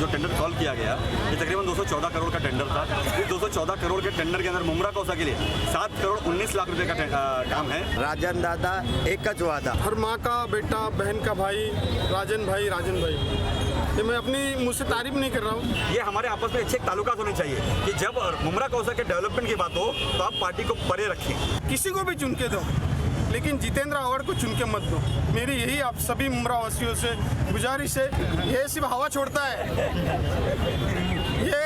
जो tender call किया गया ये तकरीबन 214 करोड़ का टेंडर था। इस 214 करोड़ के टेंडर के अंदर मुमरा कौसा के लिए 7 करोड़ 19 लाख रुपए का काम है। राजन दादा एक वादा, हर माँ का बेटा, बहन का भाई, राजन भाई। ये मैं अपनी मुझसे तारीफ नहीं कर रहा हूँ। ये हमारे आपस में अच्छे ताल्लुकात होने चाहिए कि जब मुमरा कौसा के डेवलपमेंट की बात हो तो आप पार्टी को परे रखें। किसी को भी चुन के दो, लेकिन जितेंद्र आव्हाड को चुन के मत दो। मेरी यही आप सभी मुमरा वासियों से गुजारिश है। ये सिर्फ हवा छोड़ता है, ये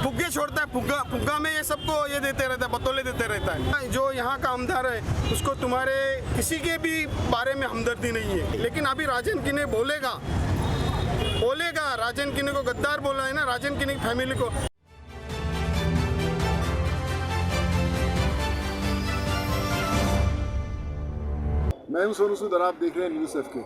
फुग्गे छोड़ता है। फुग्गा में ये सबको ये देते रहता है, बतौले देते रहता है। जो यहाँ का आमदार है उसको तुम्हारे किसी के भी बारे में हमदर्दी नहीं है। लेकिन अभी राजन किने बोलेगा, राजन किने को गद्दार बोला है ना, राजन किने की फैमिली को। मैं हूं सोनू सूद और आप देख रहे हैं न्यूज़ एफके।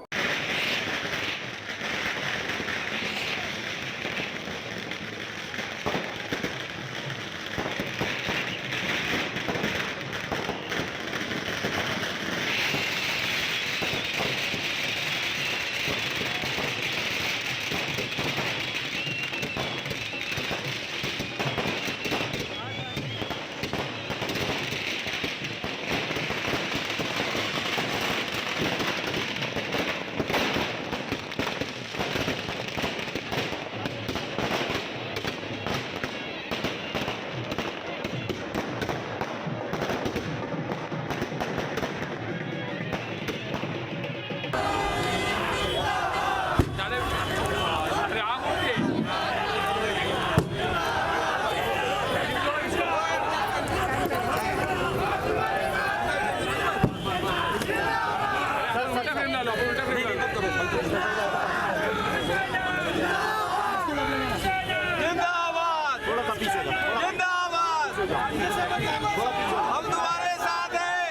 हम तुम्हारे साथ हैं,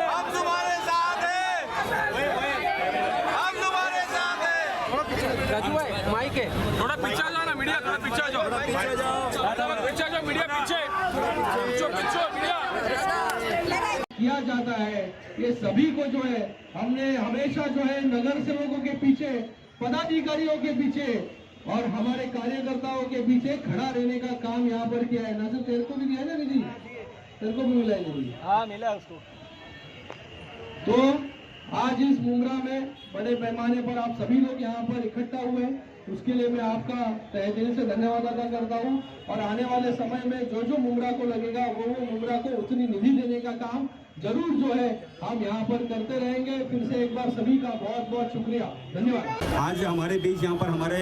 हम तुम्हारे साथ हैं, हम तुम्हारे साथ हैं। राजू भाई माइक है, थोड़ा पीछे जाओ ना, मीडिया थोड़ा पीछे जाओ, पीछे जाओ, मीडिया पीछे मीडिया किया जाता है। ये सभी को जो है हमने हमेशा जो है नगर सेवकों के पीछे, पदाधिकारियों के पीछे और हमारे कार्यकर्ताओं के पीछे खड़ा रहने का काम यहाँ पर किया है। नासिर तेरे को भी दिया ना निधि, तेरे को भी मिला है निधि? हाँ मिला उसको। तो आज इस मुमरा में बड़े पैमाने पर आप सभी लोग यहाँ पर इकट्ठा हुए, उसके लिए मैं आपका तहे दिल से धन्यवाद अदा करता हूँ। और आने वाले समय में जो जो मुमरा को लगेगा वो मुमरा को उतनी निधि देने का काम जरूर जो है हम यहाँ पर करते रहेंगे। फिर से एक बार सभी का बहुत बहुत शुक्रिया, धन्यवाद। आज हमारे बीच यहाँ पर हमारे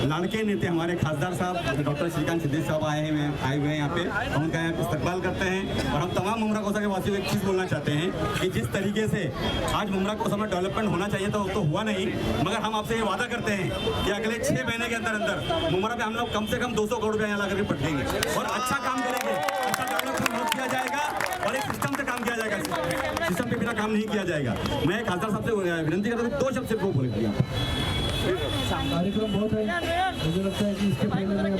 लड़के नेता हमारे खासदार साहब डॉक्टर श्रीकांत सिद्धेश साहब आए हुए हैं यहाँ पे। हम उनका यहाँ इस्तकबाल करते हैं और हम तमाम मुमरा कौसा के वासियों को एक चीज़ बोलना चाहते हैं कि जिस तरीके से आज मुमरा कौसा में डेवलपमेंट होना चाहिए था वो तो हुआ नहीं, मगर हम आपसे ये वादा करते हैं कि अगले 6 महीने के अंदर मुमरा पे हम लोग कम से कम 200 करोड़ रुपया यहाँ ला करके पट देंगे और अच्छा काम करेंगे। अच्छा डेवलपमेंट किया जाएगा और एक सिस्टम से काम किया जाएगा, सिस्टम के बिना काम नहीं किया जाएगा। मैं खासदार साहब से विनती करता हूँ 2 शब्द से बोल दिया। कार्यक्रम बहुत है, मुझे लगता है कि इसके पहले मैं अभी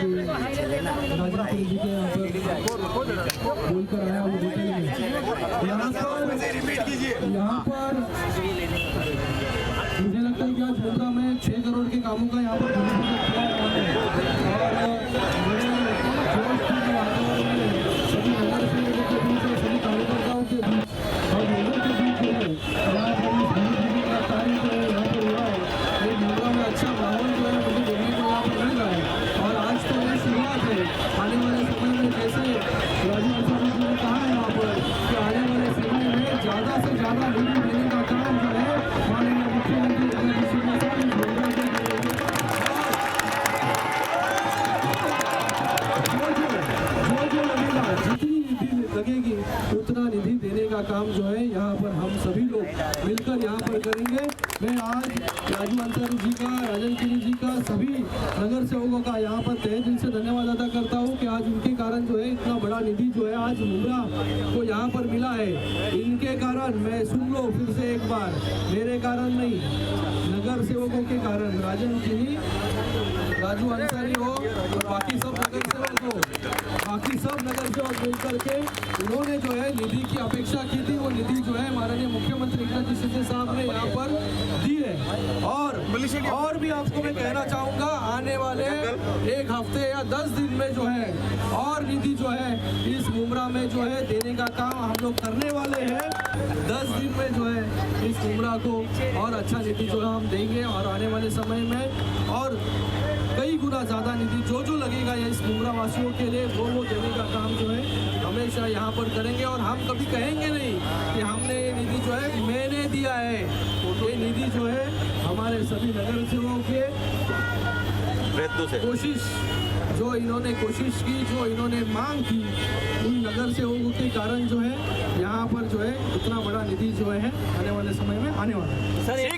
राजन जी के यहाँ पर बोल कर आया हूँ डिटेल में। यहाँ पर मुझे लगता है कि आज मुमरा में 6 करोड़ के कामों का यहाँ पर सभी नगर सेवकों के बीच और सभी कार्यकर्ताओं के बीच और लोगों के बीच जो है यहाँ पर कार्य जो है यहाँ पर हुआ है। ये मुमरा में अच्छा माहौल जो है मुझे देखने को यहाँ पर मिल रहा है। और आज तो ये शुरुआत है, आने वाले समय में जैसे राजू अंसारी जी ने कहा है यहाँ पर कि आने वाले समय में ज़्यादा से ज़्यादा निधि देने का काम जो है माननीय मुख्यमंत्री लगेगी उतना निधि देने का काम जो है यहाँ पर हम सभी लोग मिलकर यहाँ पर करेंगे। मैं आज राजू अंसारी जी का, राजन जी का, सभी नगर सेवकों का यहाँ पर तहे दिल से धन्यवाद अदा करता हूँ कि आज उनके कारण जो है इतना बड़ा निधि जो है आज मुमरा को यहाँ पर मिला है। इनके कारण, मैं सुन लो फिर से एक बार, मेरे कारण नहीं, नगर सेवकों के कारण, राजन जी, राजू अंसारी हो और बाकी सब नगर सेवक हो, बाकी सब नगर सेवक मिलकर के उन्होंने जो है निधि की अपेक्षा की थी। वो निधि जो है माननीय मुख्यमंत्री एकनाथ जी शिंदे साहब ने यहाँ पर दी है। और भी आपको मैं कहना चाहूँगा, आने 1 हफ्ते या 10 दिन में जो है और निधि जो है इस मुमरा में जो है देने का काम हम लोग करने वाले हैं। 10 दिन में जो है इस मुमरा को और अच्छा निधि जो है हम देंगे और आने वाले समय में और कई गुना ज़्यादा निधि जो लगेगा इस मुमरा वासियों के लिए वो देने का काम जो है हमेशा यहाँ पर करेंगे। और हम कभी कहेंगे नहीं कि हमने ये निधि जो है मैंने दिया है, ये निधि जो है हमारे सभी नगर सेवकों के प्रयत्नों से कोशिश जो इन्होंने कोशिश की, जो इन्होंने मांग की, उन नगर सेवकों के कारण जो है यहाँ पर जो है इतना बड़ा निधि जो है आने वाले समय में आने वाला है।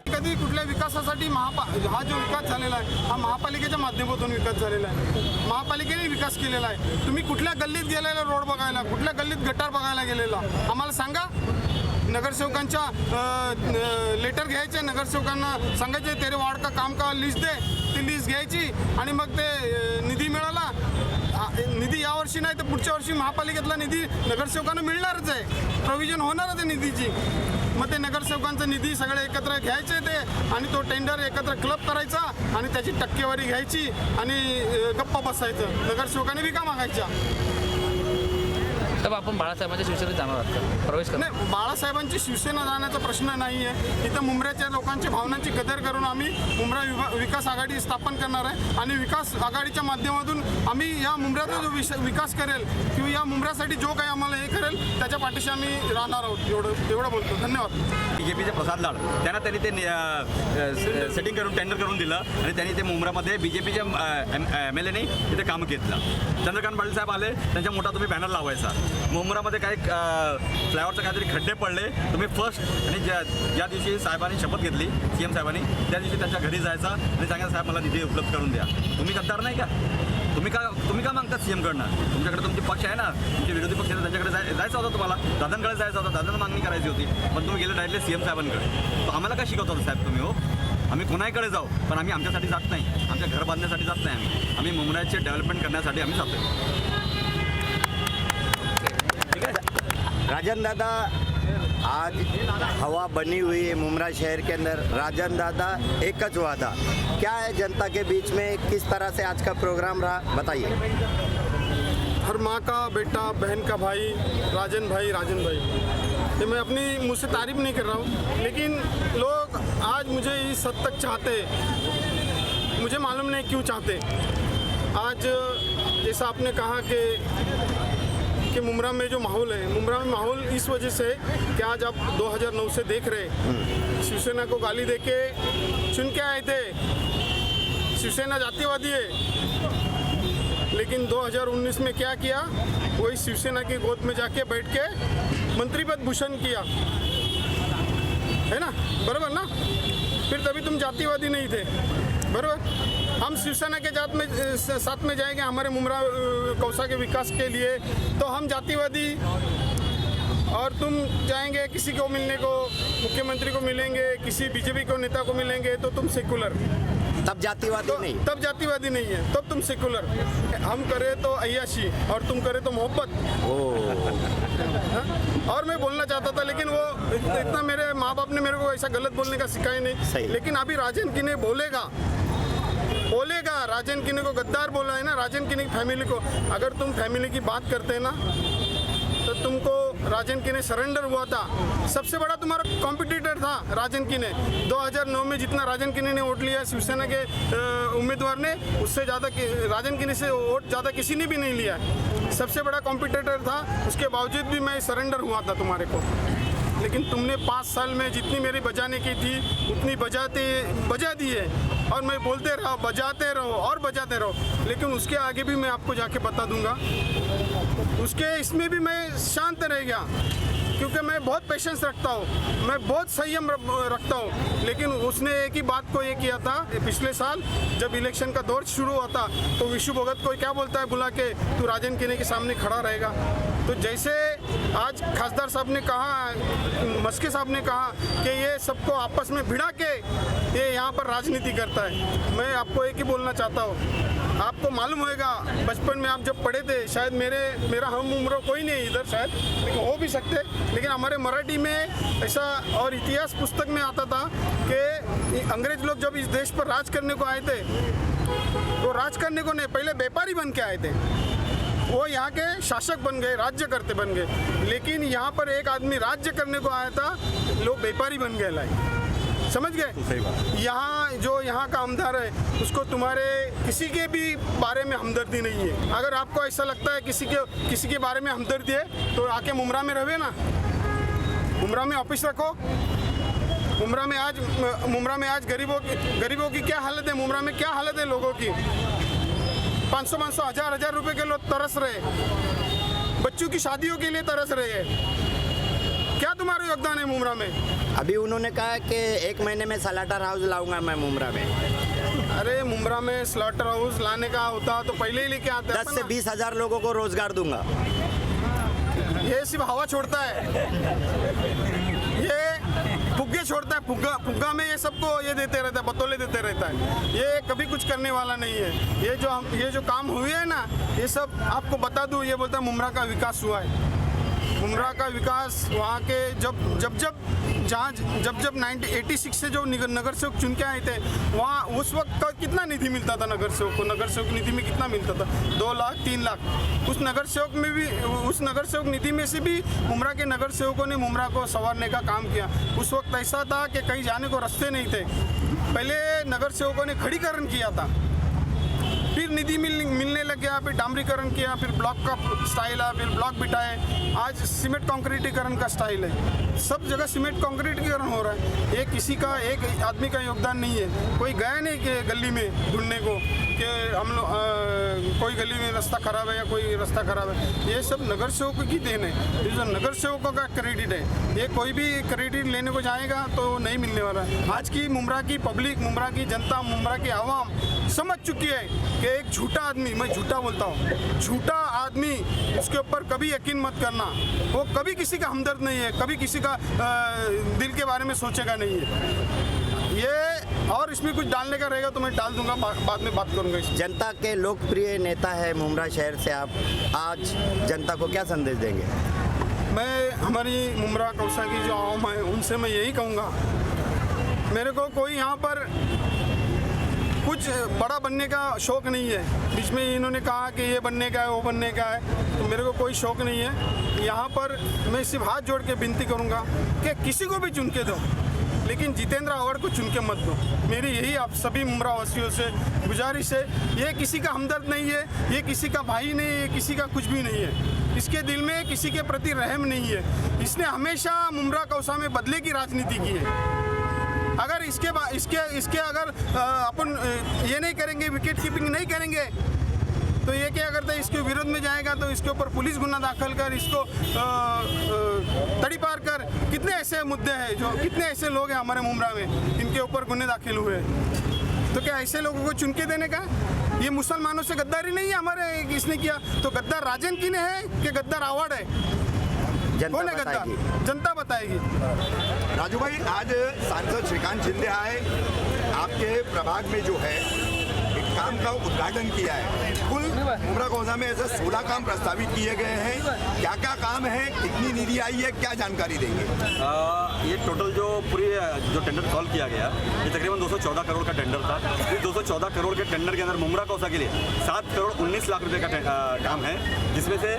कधी कुठल्या विकासासाठी हा जो विकास झालेला आहे हा महापालिकेच्या माध्यमातून विकास झालेला आहे। महापालिकेने विकास केलेला आहे। तुम्ही कुठल्या गल्लीत गेलेला रोड बघायला, कुठल्या गल्लीत गटार बघायला गेलेला आम्हाला सांगा। नगरसेवकांच्या लेटर घ्यायचे, नगरसेवकांना सांगायचे तेरे वार्ड का काम का लिस्ट दे, ती लिस्ट घ्यायची आणि मग ते निधी मिळाला। निधी यावर्षी नाही तर पुढच्या वर्षी महापालिकेतला निधी नगरसेवकांना मिळणारच आहे, प्रोव्हिजन होणारच आहे निधीची। मग ते नगरसेवकांचा निधी सगळे एकत्र घ्यायचे ते आणि तो टेंडर एकत्र क्लब करायचा आणि त्याची टक्केवारी घ्यायची आणि गप्पा बसायचं, नगरसेवकांनी विका मागायच्या। तब आपण बाळासाहेबांच्या शिवसेनेत जाणार आहात का? प्रवेश करणार? नाही, बाळासाहेबांची शिवसेना जाण्याचा प्रश्न नाही आहे। इथं मुंब्र्याच्या लोकांच्या भावनांची कदर करून आम्ही मुंब्रा विकास आघाडी स्थापन करणार आहे आणि विकास आघाडीच्या माध्यमातून आम्ही या मुंब्र्याचा जो विकास करेल किंवा या मुंब्र्यासाठी जो काही आम्हाला हे करेल त्याच्या पाठीशी आम्ही राहणार आहोत। एवढं बोलतो। धन्यवाद। बीजेपीचे प्रसाद लाड त्यांना त्यांनी ते सेटिंग करून टेंडर करून दिलं आणि त्यांनी ते मुंब्रामध्ये बीजेपीच्या MLAने तिथे काम घेतलं। चंद्रकांत पाटील साहेब आले, त्यांच्या मोठा तुम्ही बॅनर लावायचा। मुंब्रामध्ये काही फ्लायओव्हरचे काहीतरी खड्डे पडले, तुम्ही फर्स्ट आणि ज्या दिवशी साहेबांनी शपथ घेतली CM साहेबांनी त्या दिवशी त्यांच्या घरी जायचा आणि सांगायचं साहेब मला निधी उपलब्ध करून द्या। तुम्ही गद्दार नाही का? तुम्ही का मागता CM कडनं? तुमच्याकडे तुमचे पक्ष आहे ना, तुमचे विरोधी पक्ष आहे, त्यांच्याकडे जायचं होतं तुम्हाला, दादांकडे जायचं होतं, दादांना मागणी करायची होती, पण तुम्ही गेले डायरेक्टली CM साहेबांकडे। तर आम्हाला का शिकवतो साहेब तुम्ही? हो, आम्ही कोणाकडे जाऊ पण आम्ही आमच्यासाठी जात नाही, आमच्या घर बांधण्यासाठी जात नाही, आम्ही मुंब्राचे डेव्हलपमेंट करण्यासाठी आम्ही जातो। राजन दादा, आज हवा बनी हुई है मुमरा शहर के अंदर। राजन दादा एकच वादा, क्या है जनता के बीच में, किस तरह से आज का प्रोग्राम रहा, बताइए। हर माँ का बेटा, बहन का भाई राजन भाई। ये मैं अपनी मुँह से तारीफ नहीं कर रहा हूँ, लेकिन लोग आज मुझे इस हद तक चाहते, मुझे मालूम नहीं क्यों चाहते। आज जैसा आपने कहा कि मुंब्रा में जो माहौल है, मुंब्रा में माहौल इस वजह से कि आज आप 2009 से देख रहे, शिवसेना को गाली देके चुन के आए थे। शिवसेना जातिवादी है, लेकिन 2019 में क्या किया, वही शिवसेना की गोद में जाके बैठ के मंत्री पद भूषण किया, है ना? बराबर ना? फिर तभी तुम जातिवादी नहीं थे, बराबर? हम शिवसेना के साथ में जाएंगे हमारे मुंब्रा कौसा के विकास के लिए, तो हम जातिवादी, और तुम जाएंगे किसी को मिलने को, मुख्यमंत्री को मिलेंगे, किसी बीजेपी को नेता को मिलेंगे, तो तुम सेकुलर, तब जातिवादी नहीं, तब जातिवादी नहीं है, तब तुम सेकुलर। हम करे तो अय्याशी और तुम करे तो मोहब्बत। और मैं बोलना चाहता था, लेकिन वो इतना मेरे माँ बाप ने मेरे को ऐसा गलत बोलने का सिखाया नहीं। लेकिन अभी राजन किने बोलेगा, राजन किने को गद्दार बोला है ना, राजन किने की फैमिली को। अगर तुम फैमिली की बात करते हैं ना, तो जब तुमको राजन की ने सरेंडर हुआ था, सबसे बड़ा तुम्हारा कॉम्पिटिटर था राजन की ने। 2009 में जितना राजन किने ने वोट लिया शिवसेना के उम्मीदवार ने, उससे ज़्यादा राजन किने से वोट ज़्यादा किसी ने भी नहीं लिया। सबसे बड़ा कॉम्पिटिटर था, उसके बावजूद भी मैं सरेंडर हुआ था तुम्हारे को। लेकिन तुमने 5 साल में जितनी मेरी बजाने की थी उतनी बजा दी है, और मैं बोलते रहो बजाते रहो और बजाते रहो। लेकिन उसके आगे भी मैं आपको जाके बता दूंगा, उसके इसमें भी मैं शांत रह गया, क्योंकि मैं बहुत पेशेंस रखता हूँ, मैं बहुत संयम रखता हूँ। लेकिन उसने एक ही बात को ये किया था, पिछले साल जब इलेक्शन का दौर शुरू हुआ था, तो विशु भगत को क्या बोलता है, बुला के तू राजन किने के सामने खड़ा रहेगा। तो जैसे आज खासदार साहब ने कहा, मस्के साहब ने कहा कि ये सबको आपस में भिड़ा के ये यहाँ पर राजनीति करता है। मैं आपको एक ही बोलना चाहता हूँ, आपको मालूम होगा बचपन में आप जब पढ़े थे, शायद मेरा हम उम्र कोई नहीं इधर शायद, लेकिन हो भी सकते, लेकिन हमारे मराठी में ऐसा और इतिहास पुस्तक में आता था कि अंग्रेज लोग जब इस देश पर राज करने को आए थे, तो राज करने को नहीं, पहले व्यापारी बन के आए थे। वो यहाँ के शासक बन गए, राज्य करते बन गए। लेकिन यहाँ पर एक आदमी राज्य करने को आया था, लोग व्यापारी बन गए लाए, समझ गए। यहाँ का आमदार है, उसको तुम्हारे किसी के भी बारे में हमदर्दी नहीं है। अगर आपको ऐसा लगता है किसी के बारे में हमदर्दी है, तो आके मुमरा में रहे ना, मुमरा में ऑफिस रखो। मुमरा में आज गरीबों की क्या हालत है, मुमरा में क्या हालत है लोगों की। 500 हजार रुपए के लोग तरस रहे, बच्चों की शादियों के लिए तरस रहे हैं। क्या तुम्हारा योगदान है मुमरा में? अभी उन्होंने कहा कि 1 महीने में स्लॉटर हाउस लाऊंगा मैं मुमरा में। अरे मुमरा में स्लॉटर हाउस लाने का होता तो पहले ही लेके आते। 10 से 20 हजार लोगों को रोजगार दूंगा। ये सिर्फ हवा छोड़ता है, ये फुग्गे छोड़ता है, फुग्गा में ये सबको ये देते रहता है, बतौले देते रहता है। ये कभी कुछ करने वाला नहीं है। ये जो काम हुए है ना, ये सब आपको बता दूं, ये बोलता है मुमरा का विकास हुआ है। मुमरा का विकास वहाँ के जब 1986 से जो नगर सेवक चुन के आए थे, वहाँ उस वक्त का कितना निधि मिलता था नगर सेवक को? नगर सेवक निधि में कितना मिलता था? 2 लाख 3 लाख। उस नगर सेवक निधि में से भी मुमरा के नगर सेवकों ने मुमरा को संवारने का काम किया। उस वक्त ऐसा था कि कहीं जाने को रास्ते नहीं थे। पहले नगर सेवकों ने खड़ीकरण किया था, फिर निधि मिलने लग गया, फिर डामरीकरण किया, फिर ब्लॉक का स्टाइल है, फिर ब्लॉक बिठाए, आज सीमेंट कंक्रीटीकरण का स्टाइल है। सब जगह सीमेंट कंक्रीटीकरण हो रहा है। ये किसी का एक आदमी का योगदान नहीं है। कोई गया नहीं कि गली में ढूंढने को कि हम लोग कोई गली में रास्ता खराब है या कोई रास्ता खराब है। ये सब नगर सेवकों की देन है। ये जो नगर सेवकों का क्रेडिट है, ये कोई भी क्रेडिट लेने को जाएगा तो नहीं मिलने वाला है। आज की मुमरा की पब्लिक, मुमरा की जनता, मुमरा की आवाम समझ चुकी है कि एक झूठा आदमी, मैं झूठा बोलता हूँ, झूठा आदमी, उसके ऊपर कभी यकीन मत करना। वो कभी किसी का हमदर्द नहीं है, कभी किसी का दिल के बारे में सोचेगा नहीं है। ये और इसमें कुछ डालने का रहेगा तो मैं डाल दूंगा, बाद में बात करूंगा। जनता के लोकप्रिय नेता है मुमरा शहर से, आप आज जनता को क्या संदेश देंगे? मैं हमारी मुमरा कौसा की जो आवाम है उनसे मैं यही कहूँगा, मेरे को कोई यहाँ पर कुछ बड़ा बनने का शौक़ नहीं है। बीच में इन्होंने कहा कि ये बनने का है, वो बनने का है, तो मेरे को कोई शौक़ नहीं है। यहाँ पर मैं सिर्फ हाथ जोड़ के विनती करूँगा कि किसी को भी चुन के दो, लेकिन जितेंद्र आव्हाड को चुन के मत दो। मेरी यही आप सभी मुमरा वासियों से गुजारिश है। ये किसी का हमदर्द नहीं है, ये किसी का भाई नहीं है, ये किसी का कुछ भी नहीं है। इसके दिल में किसी के प्रति रहम नहीं है। इसने हमेशा मुमरा कौसा में बदले की राजनीति की है। अगर इसके अगर अपन ये नहीं करेंगे, विकेट कीपिंग नहीं करेंगे, तो ये क्या करता है, इसके विरोध में जाएगा तो इसके ऊपर पुलिस गुना दाखिल कर, इसको तड़ी पार कर। कितने ऐसे मुद्दे हैं, जो कितने ऐसे लोग हैं हमारे मुमरा में, इनके ऊपर गुने दाखिल हुए। तो क्या ऐसे लोगों को चुन के देने का? ये मुसलमानों से गद्दारी नहीं है हमारे, इसने किया तो गद्दार राजन किने है कि गद्दार आव्हाड है? कौन है गद्दार? जनता बताएगी। राजू भाई, आज सांसद श्रीकांत शिंदे आए, आपके प्रभाग में जो है एक काम का उद्घाटन किया है। कुल मुमरा कौसा में ऐसे 16 काम प्रस्तावित किए गए हैं। क्या क्या काम है, कितनी निधि आई है, क्या जानकारी देंगे? ये टोटल जो पूरी जो टेंडर कॉल किया गया ये तकरीबन 214 करोड़ का टेंडर था। इस 214 करोड़ के टेंडर के अंदर मुमरा कौसा के लिए 7 करोड़ 19 लाख रुपए का काम है, जिसमें से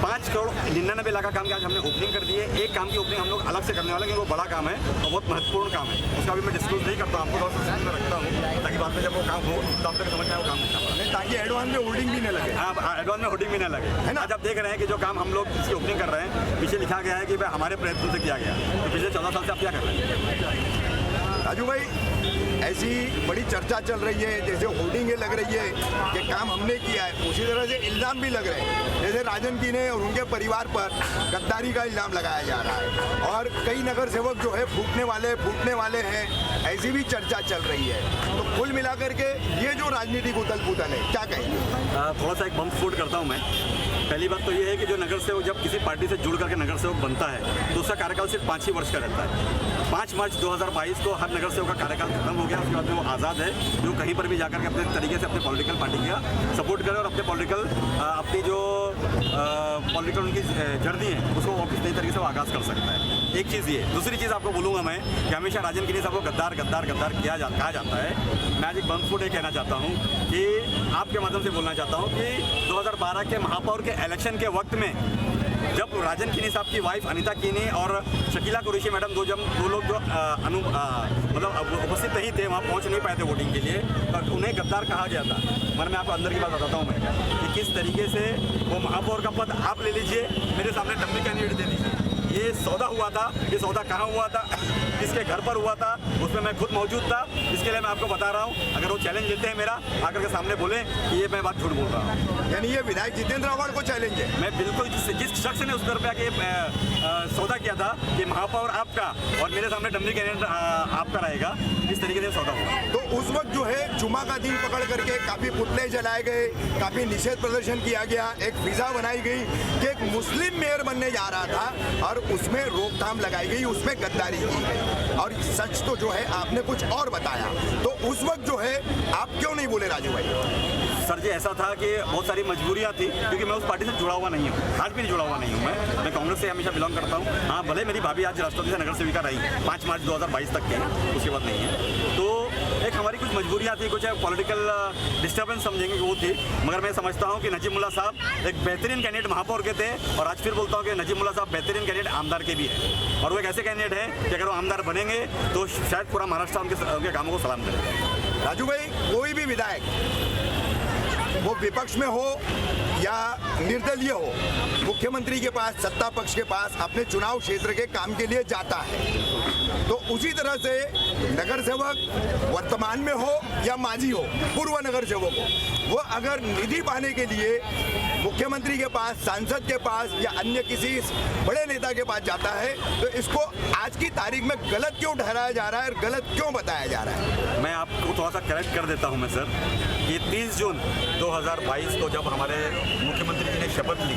5 करोड़ 99 लाख का काम की आज हमने ओपनिंग कर दी है। एक काम की ओपनिंग हम लोग अलग से करने वाले हैं, क्योंकि वो बड़ा काम है और बहुत महत्वपूर्ण काम है। उसका भी मैं डिस्क्लोज नहीं करता, आपको थोड़ा सा में रखता हूँ ताकि बाद में जब वो काम हो तो आप तक समझ में आए वो काम करना, ताकि एडवांस में होर्डिंग भी न लगे। हाँ, एडवांस में होर्डिंग भी न लगे, है ना। आज आप देख रहे हैं कि जो काम हम लोग इसकी ओपनिंग कर रहे हैं, पीछे लिखा गया है कि भाई हमारे प्रयत्न से किया गया। तो पिछले 14 साल से आप क्या कर रहे हैं? राजू भाई, ऐसी बड़ी चर्चा चल रही है, जैसे होर्डिंगें लग रही है कि काम हमने किया है, उसी तरह से इल्ज़ाम भी लग रहे हैं। जैसे राजन की ने और उनके परिवार पर गद्दारी का इल्ज़ाम लगाया जा रहा है और कई नगर सेवक जो है फूटने वाले हैं, ऐसी भी चर्चा चल रही है। तो कुल मिलाकर के ये जो राजनीतिक उथल पुथल है, क्या कहेंगे? थोड़ा सा एक बम स्फोट करता हूँ मैं। पहली बात तो ये है कि जो नगर सेवक जब किसी पार्टी से जुड़ करके नगर सेवक बनता है तो उसका कार्यकाल सिर्फ 5 ही वर्ष का रहता है। 5 मार्च 2022 को हर नगर सेवक का कार्यकाल खत्म हो गया। उसके बाद में वो आज़ाद है, जो कहीं पर भी जाकर के अपने तरीके से अपने पॉलिटिकल पार्टी का सपोर्ट करे और अपने अपनी जो पॉलिटिकल उनकी जर्नी है उसको वापस नई तरीके से वो आगाज़ कर सकता है। एक चीज़ ये। दूसरी चीज़ आपको बोलूँगा मैं कि हमेशा राजन किनी साहब को गद्दार कहा जाता है। मैं आज एक बम स्फोट कहना चाहता हूँ कि आपके माध्यम से बोलना चाहता हूँ कि 2012 के महापौर के इलेक्शन के वक्त में जब राजन किनी साहब की वाइफ अनीता किनी और शकीला कुरैशी मैडम दो लोग जो मतलब उपस्थित नहीं थे, वहाँ पहुँच नहीं पाए थे वोटिंग के लिए, और उन्हें गद्दार कहा गया था। मैं आपको अंदर की बात बताता हूँ मैं कि किस तरीके से वो महापौर का पद आप ले लीजिए, मेरे सामने डम्मी कैंडिडेट दे दीजिए। ये सौदा हुआ था, ये सौदा कहाँ हुआ था, किसके घर पर हुआ था, उसमें मैं खुद मौजूद था। इसके लिए मैं आपको बता रहा हूँ, अगर वो चैलेंज लेते हैं मेरा, आकर के सामने बोले कि ये मैं बात झूठ बोल रहा हूँ। यानी ये विधायक जितेंद्र अवार्ड को चैलेंज है। मैं बिल्कुल जिस शख्स ने उस पर आके सौदा किया था कि महापौर आपका और मेरे सामने डम्मी कैंडिडेट आपका रहेगा, इस तरीके से सौदा हुआ। तो उस वक्त जो है जुमा का दिन पकड़ करके काफ़ी पुतले जलाए गए, काफ़ी निषेध प्रदर्शन किया गया, एक फिजा बनाई गई कि एक मुस्लिम मेयर बनने जा रहा था और उसमें रोकथाम लगाई गई, उसमें गद्दारी की गई। और सच तो जो है आपने कुछ और बताया, तो उस वक्त जो है आप क्यों नहीं बोले राजू भाई? सर जी, ऐसा था कि बहुत सारी मजबूरियाँ थी, क्योंकि मैं उस पार्टी से जुड़ा हुआ नहीं हूँ, आज भी नहीं जुड़ा हुआ नहीं हूँ। मैं कांग्रेस से हमेशा बिलोंग करता हूँ। हाँ, भले मेरी भाभी आज राष्ट्रपति से नगर सेविका रही 5 मार्च 2022 तक के, उसके बाद नहीं है। तो एक हमारी कुछ मजबूरियाँ थी, कुछ पॉलिटिकल डिस्टर्बेंस समझेंगे कि वो थी, मगर मैं समझता हूँ कि नजीमुल्ला साहब एक बेहतरीन कैंडिडेट महापौर के थे, और आज फिर बोलता हूँ कि नजीमुल्ला साहब बेहतरीन कैंडिडेट आमदार के भी है, और वो एक ऐसे कैंडिडेट हैं कि अगर वो आमदार बनेंगे तो शायद पूरा महाराष्ट्र उनके कामों को सलाम करेगा। राजू भाई, कोई भी विधायक वो विपक्ष में हो या निर्दलीय हो, मुख्यमंत्री के पास, सत्ता पक्ष के पास अपने चुनाव क्षेत्र के काम के लिए जाता है। तो उसी तरह से नगर सेवक वर्तमान में हो या माजी हो, पूर्व नगर सेवक हो, वो अगर निधि पाने के लिए मुख्यमंत्री के पास, सांसद के पास या अन्य किसी बड़े नेता के पास जाता है, तो इसको आज की तारीख में गलत क्यों ठहराया जा रहा है और गलत क्यों बताया जा रहा है? मैं आपको थोड़ा सा करेक्ट कर देता हूं मैं सर, कि 30 जून 2022 को जब हमारे मुख्यमंत्री जी ने शपथ ली,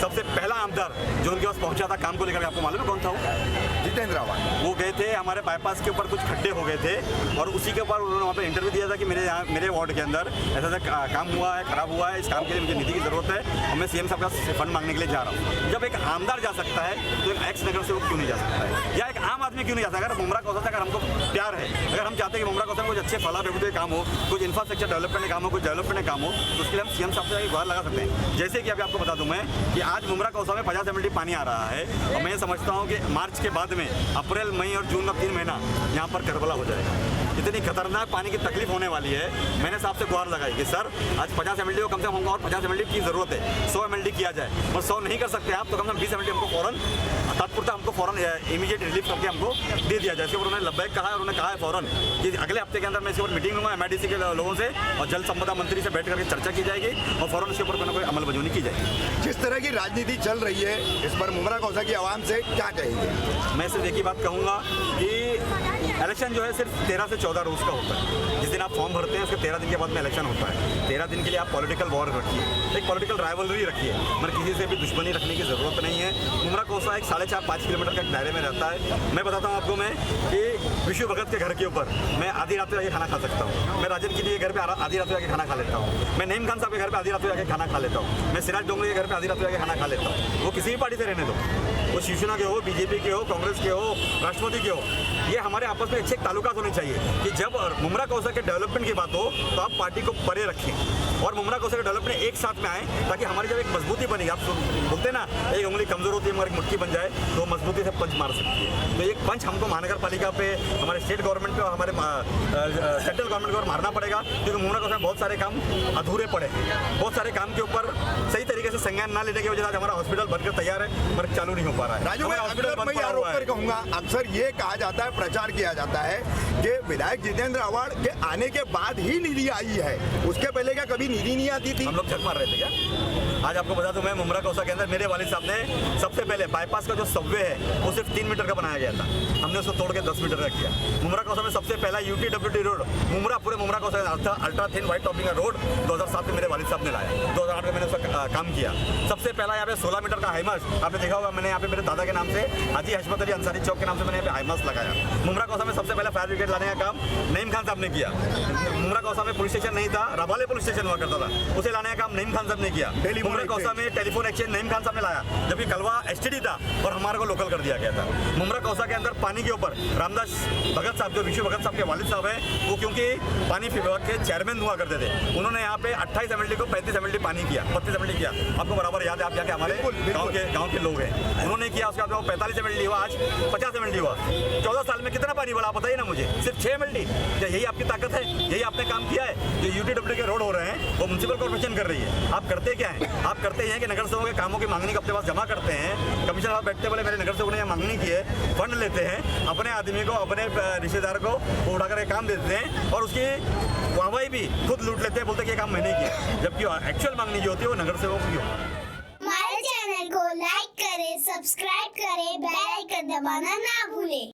सबसे पहला आमदार जो उनके पास पहुंचा था काम को लेकर, आपको मालूम है कौन था वो? जितेंद्र अवार्ड। वो गए थे, हमारे बाईपास के ऊपर कुछ खड्डे हो गए थे, और उसी के ऊपर उन्होंने वहाँ पे इंटरव्यू दिया था कि मेरे वार्ड के अंदर ऐसा काम हुआ है, खराब हुआ है, इस काम के लिए मुझे निधि की जरूरत है और मैं सीएम साहब का फंड मांगने के लिए जा रहा हूँ। जब एक आमदार जा सकता है तो एक एक्स नगर सेवक क्यों नहीं जा सकता है, या एक आम आदमी क्यों नहीं जा सकता? अगर मुमरा कौसा से अगर हमको प्यार है, अगर हम चाहते हैं कि मुमरा कौसा में कुछ अच्छे फला बेगुदे काम हो, कुछ इंफ्रास्ट्रक्चर डेवलप करने काम हो, कुछ डेवलपमेंट काम हो, तो उसके लिए हम सीएम साहब से गुहार लगा सकते हैं। जैसे कि अभी आपको बता दूं मैं कि आज मुमरा कौसा में 50 MLD पानी आ रहा है, और मैं समझता हूँ कि मार्च के बाद में अप्रैल, मई और जून का 3 महीना यहाँ पर करबला हो जाएगा। इतनी खतरनाक पानी की तकलीफ होने वाली है। मैंने साहब से गुहार लगाई कि सर आज 50 MLD को कम से कम हमको और 50 MLD की जरूरत है, 100 MLD किया जाए, और 100 नहीं कर सकते आप तो कम से कम 20 MLD हमको फौरन तत्परता हमको फौरन इमीडिएट रिलीफ करके हमको दे दिया जाए। इसके ऊपर उन्होंने लब्बैक कहा है, उन्होंने कहा है फौरन कि अगले हफ्ते के अंदर मैं इसके ऊपर मीटिंग लूंगा MIDC के लोगों से, और जल संपदा मंत्री से बैठ करके चर्चा की जाएगी और फौरन इसके ऊपर कोई अमल बजूनी की जाएगी। जिस तरह की राजनीति चल रही है, इस पर मुमरा कौसा की आवाम से क्या कहेंगे? मैं सिर्फ एक ही बात कहूँगा कि इलेक्शन जो है सिर्फ 13 से 14 रोज का होता है। जिस दिन आप फॉर्म भरते हैं उसके 13 दिन के बाद में इलेक्शन होता है। 13 दिन के लिए आप पॉलिटिकल वॉर रखिए, एक पॉलिटिकल राइवलरी रखिए, मगर किसी से भी दुश्मनी रखने की ज़रूरत नहीं है। मुमरा कोसा एक 4.5-5 किलोमीटर का दायरे में रहता है। मैं बताता हूँ आपको मैं कि विशु भगत के घर के ऊपर मैं आधी रात को आके खाना खा सकता हूँ। मैं राजन के घर पे आधी रात को आके खाना खा लेता हूँ। मैं नईम खान साहब के घर पे आधी रात को आके खाना खा लेता हूँ। मैं सिराज डोंगरे के घर पे आधी रात को आके खाना खा लेता हूँ। वो किसी भी पार्टी से रहने दो, वो शिवसेना के हो, बीजेपी के हो, कांग्रेस के हो, राष्ट्रवादी के हो, ये हमारे आपस में अच्छे ताल्लुकात होने चाहिए कि जब मुमरा कौसा के डेवलपमेंट की बात हो तो आप पार्टी को परे रखें और मुमरा कौसा के डेवलपमेंट एक साथ में आए, ताकि हमारी जब एक मजबूती बनेगी, आप बोलते ना एक उंगली कमजोर होती है मगर एक मुट्ठी बन जाए तो मजबूती से पंच मार सकती है। तो एक पंच हमको महानगर पालिका पे, हमारे स्टेट गवर्नमेंट पे और हमारे सेंट्रल गवर्नमेंट को मारना पड़ेगा, क्योंकि मुमरा कौसा में बहुत सारे काम अधूरे पड़े हैं। बहुत सारे काम के ऊपर सही तरीके से संज्ञान ना लेने की वजह से हमारा हॉस्पिटल बनकर तैयार है मगर चालू नहीं हो पा रहा है। राजू भाई, अक्सर मैं आरोप कर कहूंगा, अक्सर ये कहा जाता है, प्रचार किया जाता है कि विधायक जितेंद्र अवार्ड के आने के बाद ही निधि आई है, उसके पहले क्या कभी निधि नहीं आती थी? हम लोग झक मार रहे थे क्या? आज आपको बता दूं, मैं मुमरा कौसा के अंदर मेरे वालिद साहब ने सबसे पहले बाईपास का जो सबवे है वो सिर्फ 3 मीटर का बनाया गया था, हमने उसको तोड़ के 10 मीटर का किया। मुमरा कौसा में सबसे पहला UTWT रोड मुमरा, पूरे Mumbra Kausa ultra thin white topping का रोड 2007 में मेरे वालिद साहब ने लाया, 2008 में मैंने उसका काम किया। सबसे पहला यहाँ पे 16 मीटर का हाईमास आपने देखा होगा, मैंने यहाँ पे मेरे दादा के नाम से हाजी हशमत अली अंसारी चौक के नाम से मैंने यहाँ पे हाईमास लगाया। मुमरा कौसा में सबसे पहले फायर ब्रिगेड लाने का काम नईम खान साहब ने किया। मुमरा कौसा में पुलिस स्टेशन नहीं था, रबाले पुलिस स्टेशन हुआ करता था, उसे लाने का काम नईम खान साहब ने किया। मुमरा कौसा में टेलीफोन एक्सचेंज नईम खान साहब ने लाया, जबकि कलवा STD था और हमारे को लोकल कर दिया गया था। मुमरा कौसा के अंदर पानी के ऊपर रामदास भगत साहब, जो विशु भगत साहब के वालिद साहब है, वो क्योंकि पानी विभाग के चेयरमैन हुआ करते थे, उन्होंने यहाँ पे 28 MLD को 35 MLD पानी किया, 32 MLD किया। आपको बराबर याद है, आप जाके हमारे गाँव के लोग हैं, उन्होंने किया। उसके बाद 45 MLD हुआ, आज 50 MLD हुआ। 14 साल में कितना पानी बढ़ा बताइए ना मुझे, सिर्फ 6 MLD। क्या यही आपकी ताकत है? यही आपने काम किया है? जो UTWT के रोड हो रहे हैं वो म्युनिसिपल कॉर्पोरेशन कर रही है। आप करते क्या है? आप करते हैं कि नगर सेवकों के कामों की मांगनी को अपने पास जमा करते हैं। कमिश्नर साहब बैठते बोले मेरे नगर सेवकों ने यह मांगनी की है, फंड लेते हैं, अपने आदमी को, अपने रिश्तेदार को उठाकर एक काम देते हैं और उसकी वाहवाही भी खुद लूट लेते हैं, बोलते हैं कि ये काम मैंने किया, जबकि एक्चुअल मांगनी जो होती है वो नगर सेवकों की होती है। हमारे चैनल को लाइक करें, सब्सक्राइब करें, बेल आइकन दबाना ना भूलें।